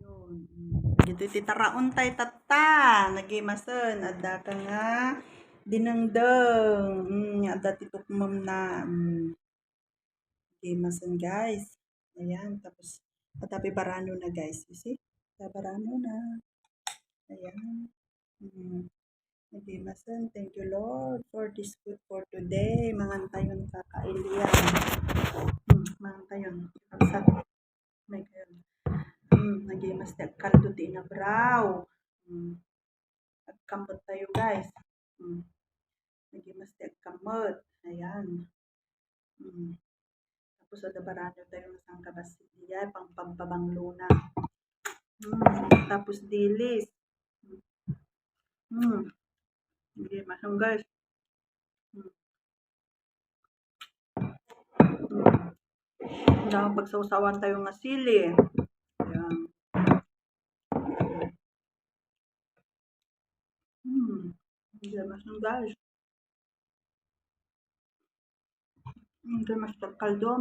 Yun. Dito titaraon tay tata. Nagimasen. Ada ka nga. Dinengdeng. Ada titukmem na. Nagimasen guys. Ayan. Tapos, patabi barano na guys. You see? Barano na. Ayan. Nagimasen. Thank you Lord for this food for today. Mangantayon kakailian. Mangantayon. Kapsat. May kayo. Nagimas na kaldo di na braw. Agkamot tayo guys. Nagimas na agkamot. Ayan. Tapos ada barado tayo ng sangkabasiya. Pang pampabanglo na. Tapos dilis. Nagimas yung guys. Dahil pagsausawan tayo ng sili. Ayan. Nagimas yung guys. Nagimas na kaldo.